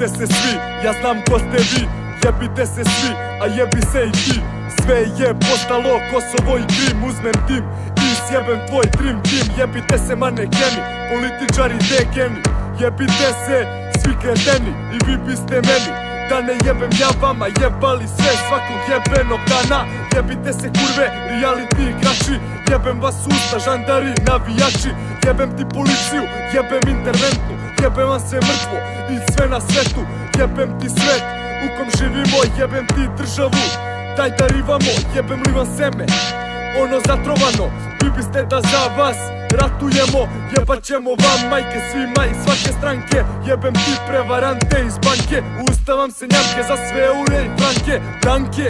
Jebite se svi, ja znam ko ste vi. Jebite se svi, a jebi se i ti. Sve je postalo Kosovo i Krim. Uzmem tim i sjebem tvoj dream team. Jebite se manekeni, političari degeni. Jebite se svi kreteni i vi biste meni. Da ne jebem ja vama, jebali sve svakog jebenog dana. Jebite se kurve, reality igrači. Jebem vas usta, žandari, navijači. Jebem ti policiju, jebem interventnu. Jebem vam sve mrtvo i sve na svetu. Jebem ti svet u kom živimo, jebem ti državu. Daj darivamo, jebem li vam seme, ono zatrovano. Vi biste da za vas ratujemo. Jebat ćemo vam majke svima i svake stranke. Jebem ti prevarante iz banke. Ustavam se njamke za sve eure i franke. Danke,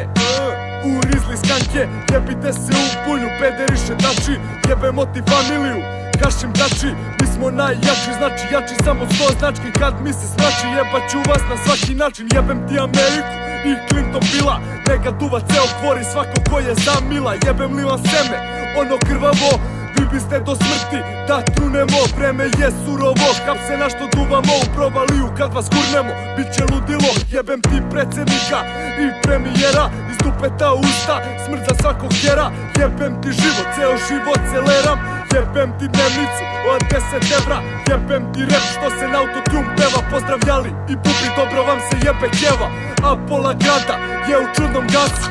u rizli skanke. Jebite se u bulju, pederi šetači. Jebemo ti familiju, Hašim dači. Mi smo najjači, znači jači samo 100 znački. Kad mi se smrači, jebat ću vas na svaki način. Jebem ti Ameriku i Clinton Bila. Neka duva ceo kvori svako ko je za mila. Jebem li vam seme, ono krvavo. Vi biste do smrti da trunemo. Vreme je surovo, hapse na što duvamo u provaliju kad vas gurnemo. Biće ludilo, jebem ti predsjednika i premijera. Iz dupeta usta, smrt za svakog tjera. Jebem ti život, ceo život celeram. Jebem ti dnevnicu od 10 evra. Jebem ti rep što se na autotune peva. Pozdravljali i bubi, dobro vam se jebe kjeva. A pola grada je u čudnom gasu.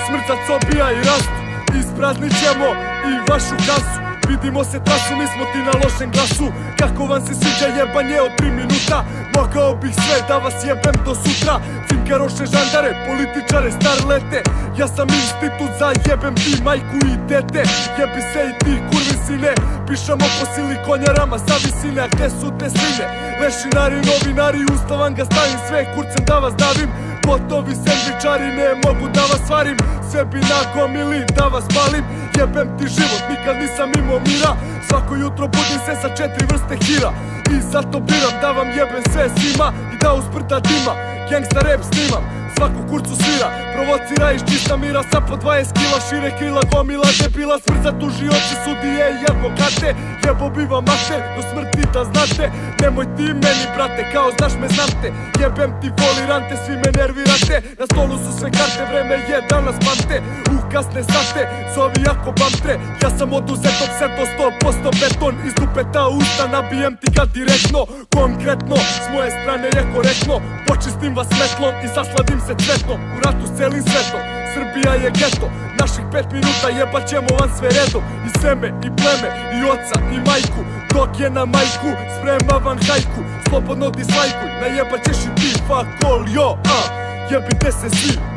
Smrcac obija i rast. Ispraznit ćemo i vašu kasu. Vidimo se trasu, mi smo ti na lošem glasu. Kako vam se sviđa jebanje od 3 minuta? Mogao bih sve da vas jebem do sutra. Cinkaroše, žandare, političare, starlete. Ja sam institut za jebem ti majku i dete. Jebi se i ti kurvi sine. Pišamo po sili konjarama sa visine. A gde su te sline? Lešinari, novinari, ustavan ga stavim. Sve kurcem da vas davim. Gotovi sendvičari, ne mogu da vas svarim. Sve bi nagomili da vas palim. Jebem ti život, nikad nisam imao mira. Svako jutro budim se sa 4 vrste hira. I zato biram da vam jebem sve svima. I da uz brda dima gangsta rap snimam. Svaku kurcu svira, provocira iz čista mira. Sa po 20 kila šire krila, gomila debila. Smrt za tužioci, sudije i advokate. Jebo bi vam mater, do smrti da znate. Nemoj ti meni brate, kao znaš me znam te. Jebem ti folirante, svi me nervirate. Na stolu su sve karte, vreme je danas pamte. U kasne sate, zovi jako bamtre. Ja sam oduzetog seto 100% beton. Iz dupeta usta nabijem ti ga direktno. Konkretno, s moje strane je korektno. Počistim vas metlom i zasladim se cvetnom. U ratu s celim svetom, Srbija je geto. Naših 5 minuta jebat ćemo vam sve redom. I seme, i pleme, i oca, i majku. Dok je na majku, sprema vam hajku. Slobodno dislajkuj, najebat ćeš i ti fuck all yo. Jebite se svi.